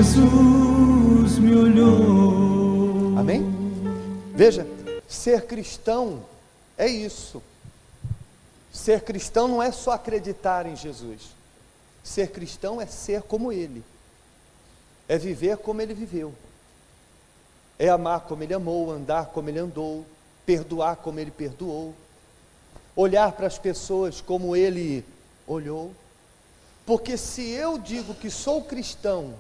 Jesus me olhou. Amém? Veja, ser cristão é isso. Ser cristão não é só acreditar em Jesus. Ser cristão é ser como Ele. É viver como Ele viveu. É amar como Ele amou, andar como Ele andou, perdoar como Ele perdoou, olhar para as pessoas como Ele olhou. Porque se eu digo que sou cristão,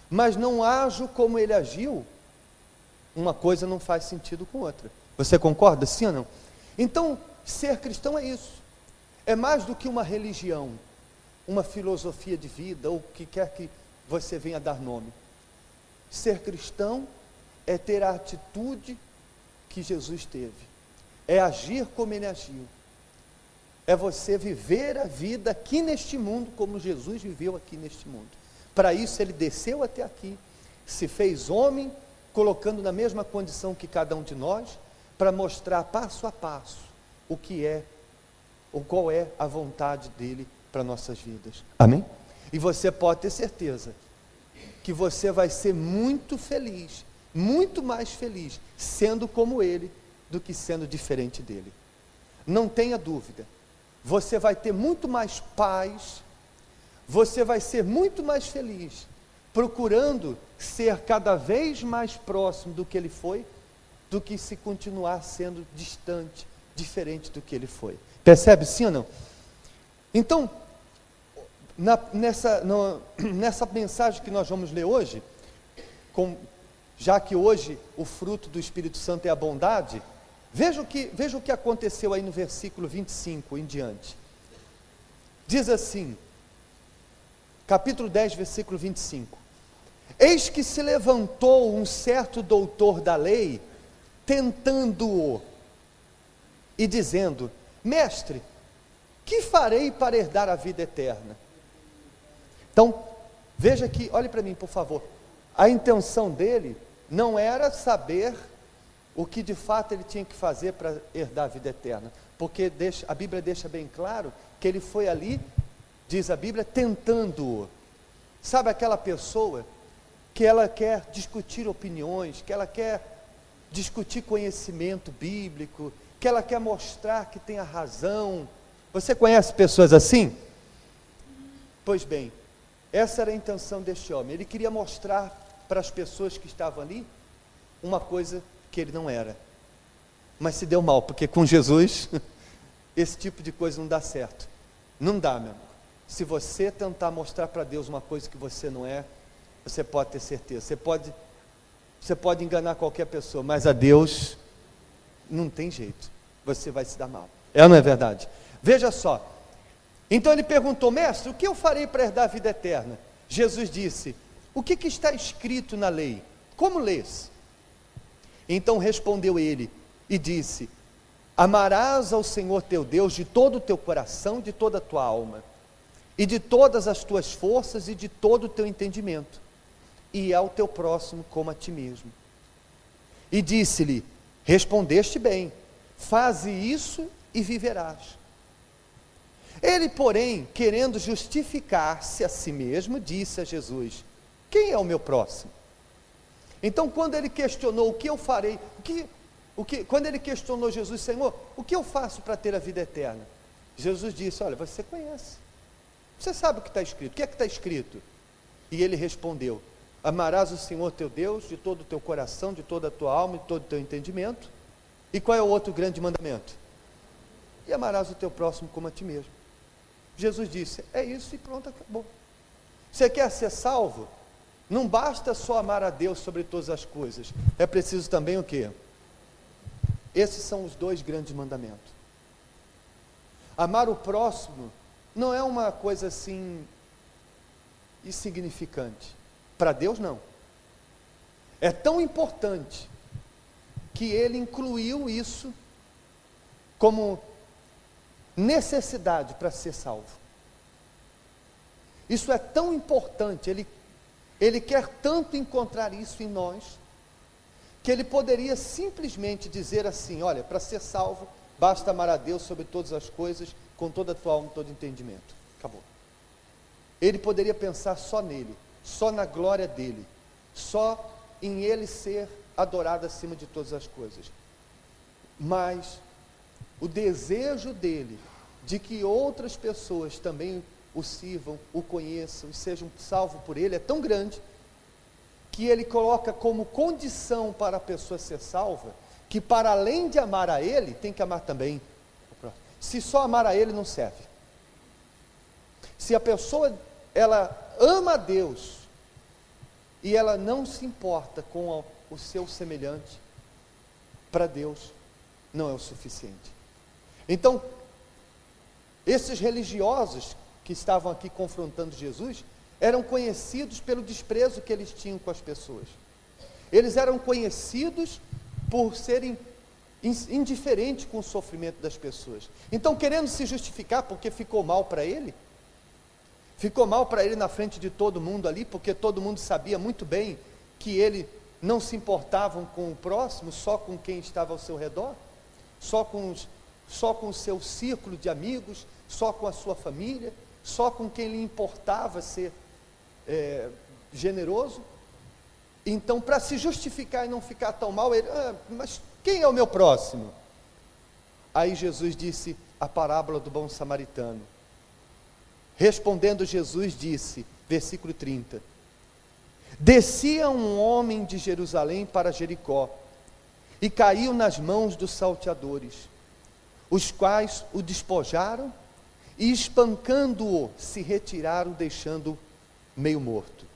mas não ajo como Ele agiu, uma coisa não faz sentido com outra. Você concorda, sim ou não? Então, ser cristão é isso. É mais do que uma religião, uma filosofia de vida, ou o que quer que você venha dar nome. Ser cristão é ter a atitude que Jesus teve. É agir como Ele agiu. É você viver a vida aqui neste mundo como Jesus viveu aqui neste mundo. Para isso Ele desceu até aqui, se fez homem, colocando na mesma condição que cada um de nós, para mostrar passo a passo o que é, ou qual é a vontade dEle para nossas vidas. Amém? E você pode ter certeza que você vai ser muito feliz, muito mais feliz, sendo como Ele, do que sendo diferente dEle. Não tenha dúvida. Você vai ter muito mais paz, você vai ser muito mais feliz, procurando ser cada vez mais próximo do que Ele foi, do que se continuar sendo distante, diferente do que Ele foi. Percebe sim ou não? Então, nessa mensagem que nós vamos ler hoje, já que hoje o fruto do Espírito Santo é a bondade, veja o que aconteceu aí no versículo 25 em diante. Diz assim, capítulo 10, versículo 25: Eis que se levantou um certo doutor da lei, tentando-o, e dizendo: Mestre, que farei para herdar a vida eterna? Então, veja que, olhe para mim por favor, a intenção dele não era saber o que de fato ele tinha que fazer para herdar a vida eterna, porque a Bíblia deixa bem claro que ele foi ali, diz a Bíblia, tentando-o. Sabe aquela pessoa que ela quer discutir opiniões, que ela quer discutir conhecimento bíblico, que ela quer mostrar que tem a razão? Você conhece pessoas assim? Pois bem, essa era a intenção deste homem. Ele queria mostrar para as pessoas que estavam ali uma coisa que ele não era. Mas se deu mal, porque com Jesus esse tipo de coisa não dá certo. Não dá, meu amigo. Se você tentar mostrar para Deus uma coisa que você não é, você pode ter certeza. Você pode enganar qualquer pessoa, mas a Deus não tem jeito. Você vai se dar mal. É ou não é verdade? Veja só. Então ele perguntou: Mestre, o que eu farei para herdar a vida eterna? Jesus disse: o que está escrito na lei? Como lês? Então respondeu ele e disse: amarás ao Senhor teu Deus de todo o teu coração, de toda a tua alma, e de todas as tuas forças e de todo o teu entendimento, e ao teu próximo como a ti mesmo. E disse-lhe: respondeste bem, faze isso e viverás. Ele, porém, querendo justificar-se a si mesmo, disse a Jesus: quem é o meu próximo? Então, quando ele questionou: o que eu farei? Quando ele questionou Jesus: Senhor, o que eu faço para ter a vida eterna? Jesus disse: olha, você conhece, você sabe o que está escrito. O que é que está escrito? E ele respondeu: amarás o Senhor teu Deus de todo o teu coração, de toda a tua alma e de todo o teu entendimento. E qual é o outro grande mandamento? E amarás o teu próximo como a ti mesmo. Jesus disse: é isso e pronto, acabou. Você quer ser salvo? Não basta só amar a Deus sobre todas as coisas, é preciso também o quê? Esses são os dois grandes mandamentos. Amar o próximo não é uma coisa assim insignificante. Para Deus não. É tão importante que Ele incluiu isso como necessidade para ser salvo. Isso é tão importante, Ele quer tanto encontrar isso em nós, que Ele poderia simplesmente dizer assim: olha, para ser salvo, basta amar a Deus sobre todas as coisas, com toda a tua alma e todo entendimento. Acabou. Ele poderia pensar só nele, só na glória dele, só em ele ser adorado acima de todas as coisas. Mas o desejo dele de que outras pessoas também o sirvam, o conheçam e sejam salvos por ele é tão grande, que ele coloca como condição para a pessoa ser salva, que para além de amar a ele, tem que amar também o próximo. Se só amar a ele não serve. Se a pessoa, ela ama a Deus, e ela não se importa com o seu semelhante, para Deus não é o suficiente. Então, esses religiosos que estavam aqui confrontando Jesus, eram conhecidos pelo desprezo que eles tinham com as pessoas. Eles eram conhecidos por serem indiferentes com o sofrimento das pessoas. Então, querendo se justificar porque ficou mal para ele na frente de todo mundo ali, porque todo mundo sabia muito bem que ele não se importava com o próximo, só com quem estava ao seu redor, só com o seu círculo de amigos, só com a sua família, só com quem lhe importava ser generoso. Então, para se justificar e não ficar tão mal, ele, mas quem é o meu próximo? Aí Jesus disse a parábola do bom samaritano. Respondendo Jesus disse, versículo 30, descia um homem de Jerusalém para Jericó, e caiu nas mãos dos salteadores, os quais o despojaram, e espancando-o, se retiraram, deixando-o meio morto.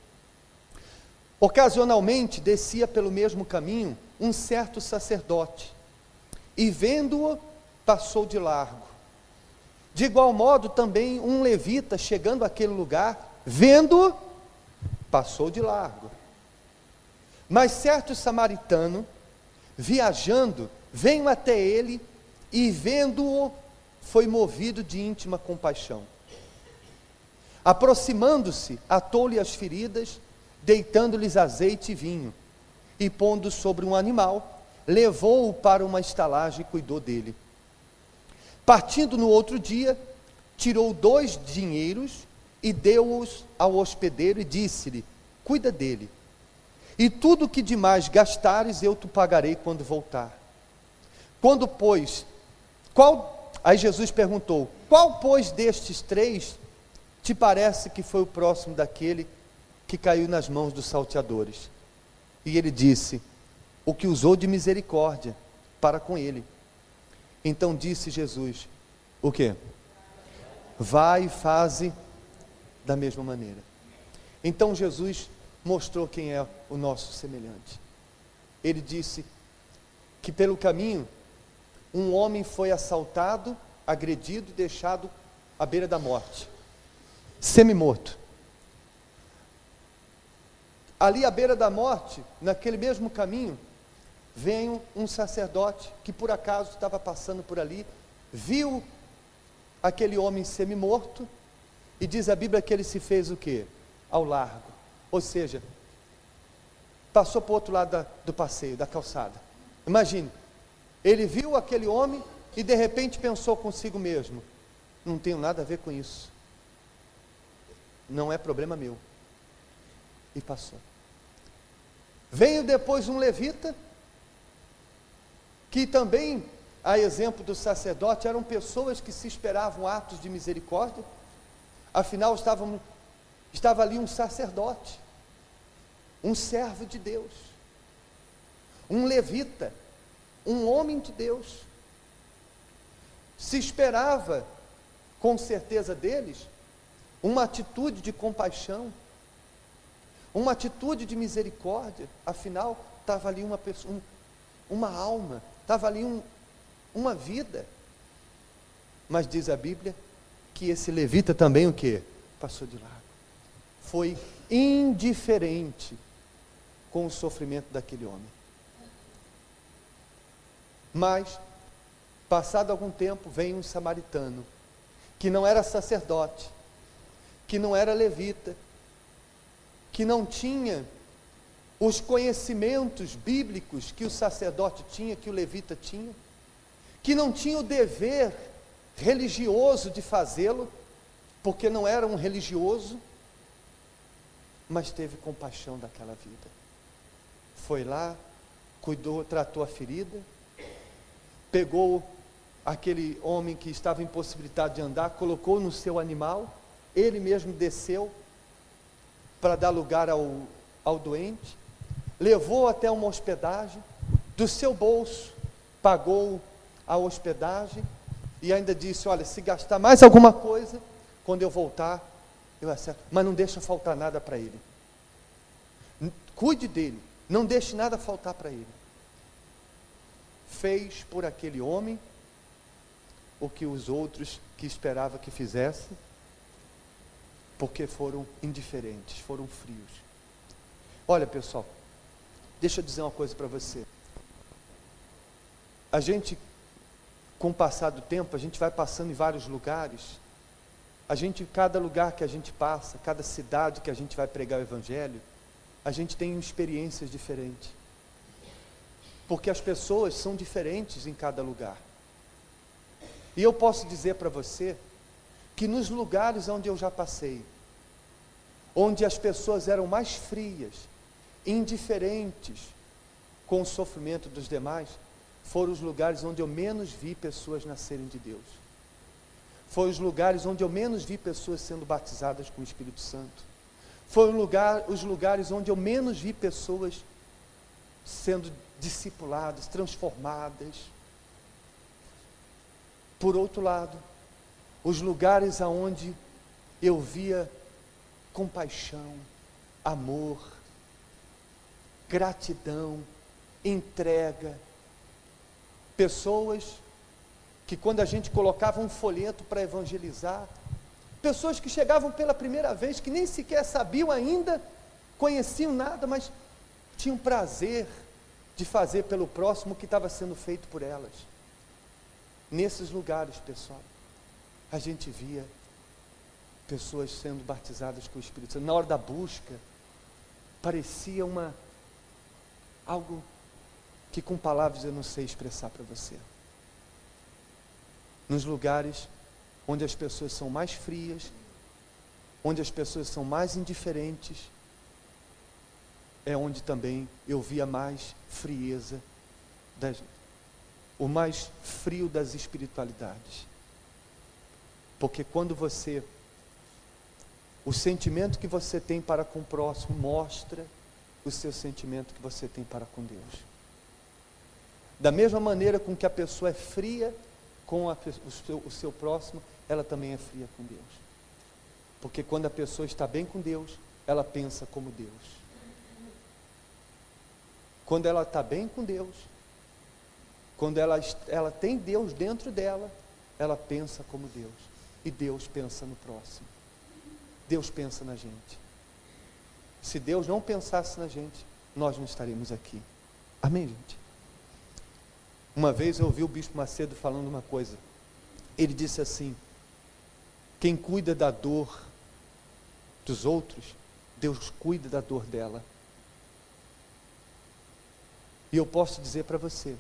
Ocasionalmente descia pelo mesmo caminho um certo sacerdote, e vendo-o, passou de largo. De igual modo também um levita, chegando àquele lugar, vendo-o, passou de largo. Mas certo samaritano, viajando, veio até ele, e vendo-o, foi movido de íntima compaixão. Aproximando-se, atou-lhe as feridas, deitando-lhes azeite e vinho, e pondo sobre um animal, levou-o para uma estalagem e cuidou dele. Partindo no outro dia, tirou 2 dinheiros e deu-os ao hospedeiro e disse-lhe, cuida dele, e tudo que demais gastares eu te pagarei quando voltar. Quando, pois, aí Jesus perguntou, qual, pois, destes 3 te parece que foi o próximo daquele que caiu nas mãos dos salteadores? E ele disse, o que usou de misericórdia para com ele. Então disse Jesus, o quê? Vai e faze da mesma maneira. Então Jesus mostrou quem é o nosso semelhante. Ele disse que pelo caminho, um homem foi assaltado, agredido e deixado à beira da morte, semi-morto. Ali à beira da morte, naquele mesmo caminho, veio um sacerdote que por acaso estava passando por ali, viu aquele homem semi-morto, e diz a Bíblia que ele se fez o quê? Ao largo, ou seja, passou para o outro lado do passeio, da calçada. Imagine, ele viu aquele homem e de repente pensou consigo mesmo, não tenho nada a ver com isso, não é problema meu, e passou. Veio depois um levita, que também, a exemplo do sacerdote, eram pessoas que se esperavam atos de misericórdia, afinal estava ali um sacerdote, um servo de Deus, um levita, um homem de Deus. Se esperava, com certeza deles, uma atitude de compaixão, uma atitude de misericórdia, afinal, estava ali uma pessoa, uma alma, estava ali uma vida. Mas diz a Bíblia que esse levita também o quê? Passou de largo. Foi indiferente com o sofrimento daquele homem. Mas, passado algum tempo, vem um samaritano, que não era sacerdote, que não era levita, que não tinha os conhecimentos bíblicos que o sacerdote tinha, que o levita tinha, que não tinha o dever religioso de fazê-lo, porque não era um religioso, mas teve compaixão daquela vida. Foi lá, cuidou, tratou a ferida, pegou aquele homem que estava impossibilitado de andar, colocou no seu animal, ele mesmo desceu para dar lugar ao doente, levou até uma hospedagem, do seu bolso, pagou a hospedagem, e ainda disse, olha, se gastar mais alguma coisa, quando eu voltar, eu acerto, mas não deixa faltar nada para ele. Cuide dele, não deixe nada faltar para ele. Fez por aquele homem o que os outros que esperava que fizesse, porque foram indiferentes, foram frios. Olha, pessoal, deixa eu dizer uma coisa para você. A gente, com o passar do tempo, a gente vai passando em vários lugares. Cada lugar que a gente passa, cada cidade que a gente vai pregar o Evangelho, a gente tem experiências diferentes. Porque as pessoas são diferentes em cada lugar. E eu posso dizer para você, que nos lugares onde eu já passei, onde as pessoas eram mais frias, indiferentes com o sofrimento dos demais, foram os lugares onde eu menos vi pessoas nascerem de Deus. Foram os lugares onde eu menos vi pessoas sendo batizadas com o Espírito Santo. Foram os lugares onde eu menos vi pessoas sendo discipuladas, transformadas. Por outro lado, os lugares aonde eu via compaixão, amor, gratidão, entrega. Pessoas que quando a gente colocava um folheto para evangelizar, pessoas que chegavam pela primeira vez, que nem sequer sabiam ainda, conheciam nada, mas tinham prazer de fazer pelo próximo o que estava sendo feito por elas. Nesses lugares, pessoal, a gente via pessoas sendo batizadas com o Espírito Santo. Na hora da busca, parecia algo que com palavras eu não sei expressar para você. Nos lugares onde as pessoas são mais frias, onde as pessoas são mais indiferentes, é onde também eu via mais frieza, o mais frio das espiritualidades. Porque quando o sentimento que você tem para com o próximo mostra o seu sentimento que você tem para com Deus. Da mesma maneira com que a pessoa é fria com o seu próximo, ela também é fria com Deus. Porque quando a pessoa está bem com Deus, ela pensa como Deus. Quando ela está bem com Deus, quando ela tem Deus dentro dela, ela pensa como Deus. E Deus pensa no próximo. Deus pensa na gente. Se Deus não pensasse na gente, nós não estaríamos aqui. Amém, gente? Uma vez eu ouvi o Bispo Macedo falando uma coisa. Ele disse assim: quem cuida da dor dos outros, Deus cuida da dor dela. E eu posso dizer para você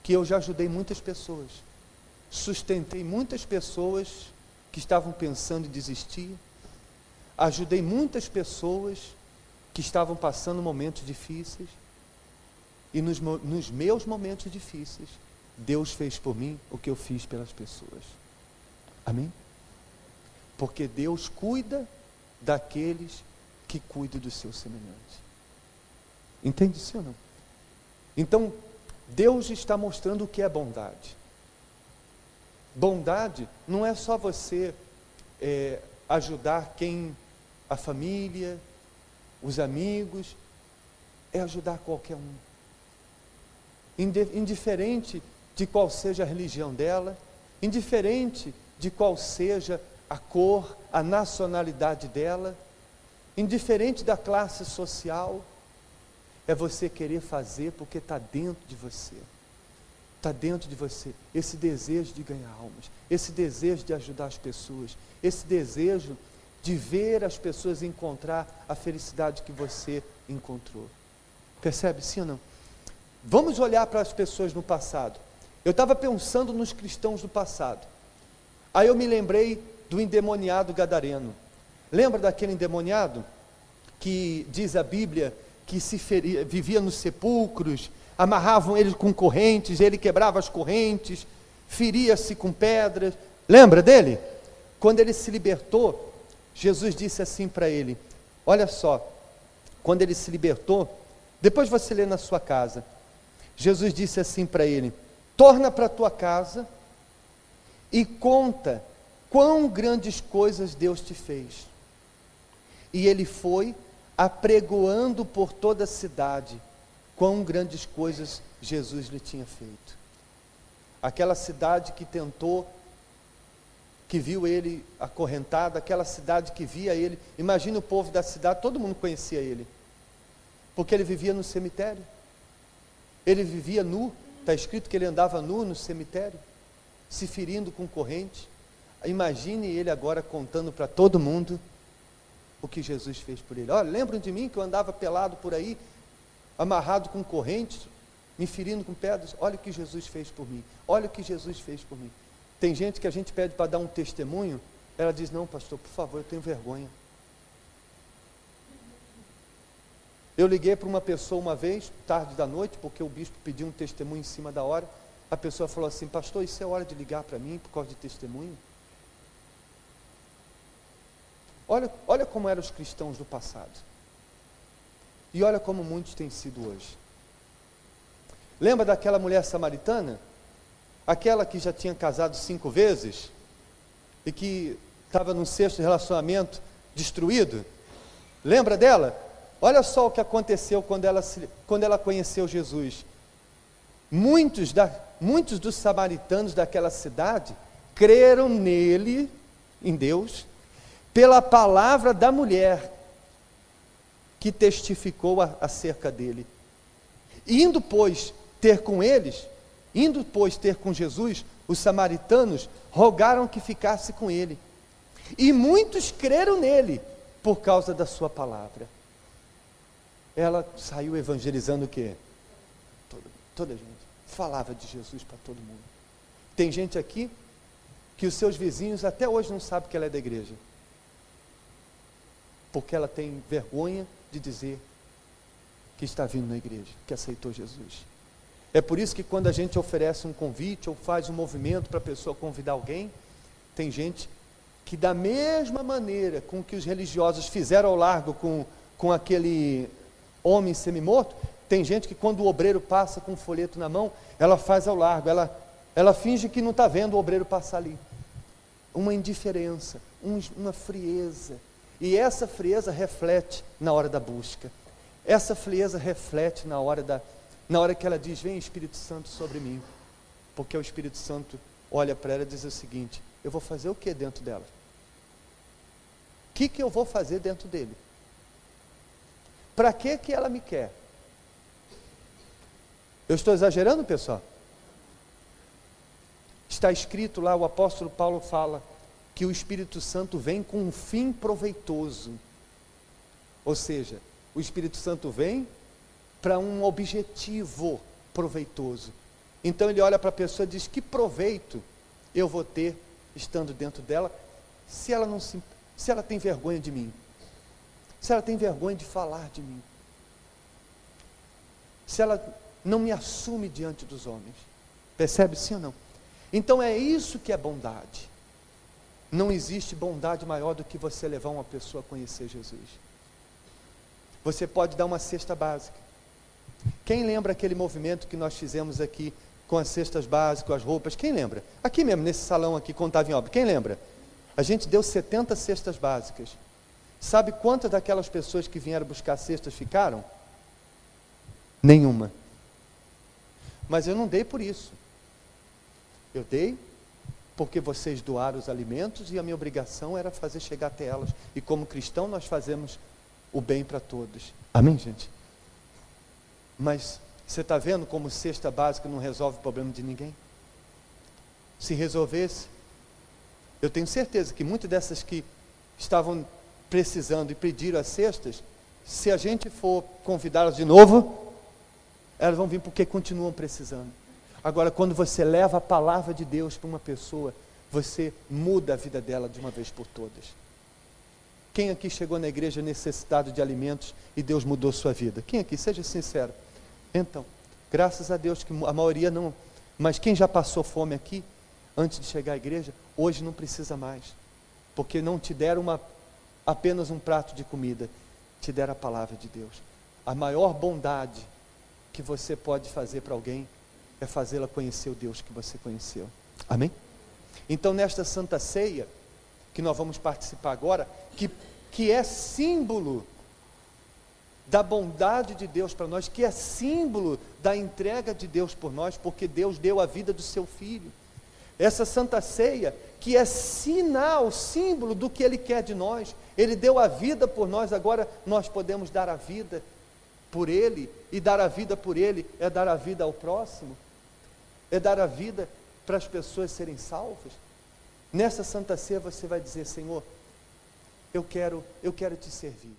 que eu já ajudei muitas pessoas, sustentei muitas pessoas que estavam pensando em desistir, ajudei muitas pessoas que estavam passando momentos difíceis, e nos meus momentos difíceis, Deus fez por mim o que eu fiz pelas pessoas. Amém? Porque Deus cuida daqueles que cuidam do seu semelhante. Entende isso ou não? Então, Deus está mostrando o que é bondade. Bondade não é só você ajudar a família, os amigos, é ajudar qualquer um. Indiferente de qual seja a religião dela, indiferente de qual seja a cor, a nacionalidade dela, indiferente da classe social, é você querer fazer porque está dentro de você. Está dentro de você esse desejo de ganhar almas, esse desejo de ajudar as pessoas, esse desejo de ver as pessoas encontrar a felicidade que você encontrou. Percebe, sim ou não? Vamos olhar para as pessoas no passado. Eu estava pensando nos cristãos do passado. Aí eu me lembrei do endemoniado gadareno. Lembra daquele endemoniado que diz a Bíblia que vivia nos sepulcros, amarravam ele com correntes, ele quebrava as correntes, feria-se com pedras. Lembra dele? Quando ele se libertou, Jesus disse assim para ele, olha só, quando ele se libertou, depois você lê na sua casa, Jesus disse assim para ele, torna para a tua casa e conta quão grandes coisas Deus te fez. E ele foi apregoando por toda a cidade quão grandes coisas Jesus lhe tinha feito. Aquela cidade que tentou, que viu ele acorrentado, aquela cidade que via ele, imagina o povo da cidade, todo mundo conhecia ele, porque ele vivia no cemitério, ele vivia nu, está escrito que ele andava nu no cemitério, se ferindo com corrente. Imagine ele agora contando para todo mundo o que Jesus fez por ele. Olha, lembram de mim que eu andava pelado por aí, amarrado com correntes, me ferindo com pedras? Olha o que Jesus fez por mim, olha o que Jesus fez por mim. Tem gente que a gente pede para dar um testemunho, ela diz, não pastor, por favor, eu tenho vergonha. Eu liguei para uma pessoa uma vez, tarde da noite, porque o bispo pediu um testemunho em cima da hora, a pessoa falou assim, pastor, isso é hora de ligar para mim por causa de testemunho? Olha como eram os cristãos do passado. E olha como muitos têm sido hoje. Lembra daquela mulher samaritana? Aquela que já tinha casado 5 vezes e que estava num 6º relacionamento destruído? Lembra dela? Olha só o que aconteceu quando ela conheceu Jesus. Muitos dos samaritanos daquela cidade creram nele, em Deus, pela palavra da mulher que testificou acerca dele. Indo, pois, ter com Jesus, os samaritanos rogaram que ficasse com ele. E muitos creram nele por causa da sua palavra. Ela saiu evangelizando o quê? Toda gente. Falava de Jesus para todo mundo. Tem gente aqui que os seus vizinhos até hoje não sabem que ela é da igreja. Porque ela tem vergonha de dizer que está vindo na igreja, que aceitou Jesus. É por isso que quando a gente oferece um convite ou faz um movimento para a pessoa convidar alguém, tem gente que da mesma maneira com que os religiosos fizeram ao largo com aquele homem semi-morto, tem gente que quando o obreiro passa com um folheto na mão, ela faz ao largo, ela finge que não está vendo o obreiro passar ali. Uma indiferença, uma frieza. E essa frieza reflete na hora da busca. Essa frieza reflete na hora que ela diz, vem Espírito Santo sobre mim. Porque o Espírito Santo olha para ela e diz o seguinte, eu vou fazer o que dentro dela? O que eu vou fazer dentro dele? Para que ela me quer? Eu estou exagerando, pessoal? Está escrito lá, o apóstolo Paulo fala, que o Espírito Santo vem com um fim proveitoso. Ou seja, o Espírito Santo vem para um objetivo proveitoso. Então ele olha para a pessoa e diz, que proveito eu vou ter estando dentro dela, se ela tem vergonha de mim, se ela tem vergonha de falar de mim, se ela não me assume diante dos homens. Percebe sim ou não? Então é isso que é bondade. Não existe bondade maior do que você levar uma pessoa a conhecer Jesus. Você pode dar uma cesta básica. Quem lembra aquele movimento que nós fizemos aqui com as cestas básicas, as roupas? Quem lembra? Aqui mesmo, nesse salão aqui, quando estava em obra. Quem lembra? A gente deu 70 cestas básicas. Sabe quantas daquelas pessoas que vieram buscar cestas ficaram? Nenhuma. Mas eu não dei por isso. Eu dei porque vocês doaram os alimentos e a minha obrigação era fazer chegar até elas. E como cristão nós fazemos o bem para todos. Amém, gente? Mas você está vendo como cesta básica não resolve o problema de ninguém? Se resolvesse, eu tenho certeza que muitas dessas que estavam precisando e pediram as cestas, se a gente for convidá-las de novo, elas vão vir porque continuam precisando. Agora, quando você leva a palavra de Deus para uma pessoa, você muda a vida dela de uma vez por todas. Quem aqui chegou na igreja necessitado de alimentos e Deus mudou sua vida? Quem aqui? Seja sincero. Então, graças a Deus que a maioria não, mas quem já passou fome aqui, antes de chegar à igreja, hoje não precisa mais, porque não te deram apenas um prato de comida, te deram a palavra de Deus. A maior bondade que você pode fazer para alguém é fazê-la conhecer o Deus que você conheceu. Amém? Então, nesta Santa Ceia, que nós vamos participar agora, que é símbolo da bondade de Deus para nós, que é símbolo da entrega de Deus por nós, porque Deus deu a vida do seu Filho. Essa Santa Ceia, que é sinal, símbolo do que Ele quer de nós. Ele deu a vida por nós, agora nós podemos dar a vida por Ele, e dar a vida por Ele é dar a vida ao próximo, é dar a vida para as pessoas serem salvas. Nessa Santa Ceia você vai dizer: Senhor, eu quero te servir.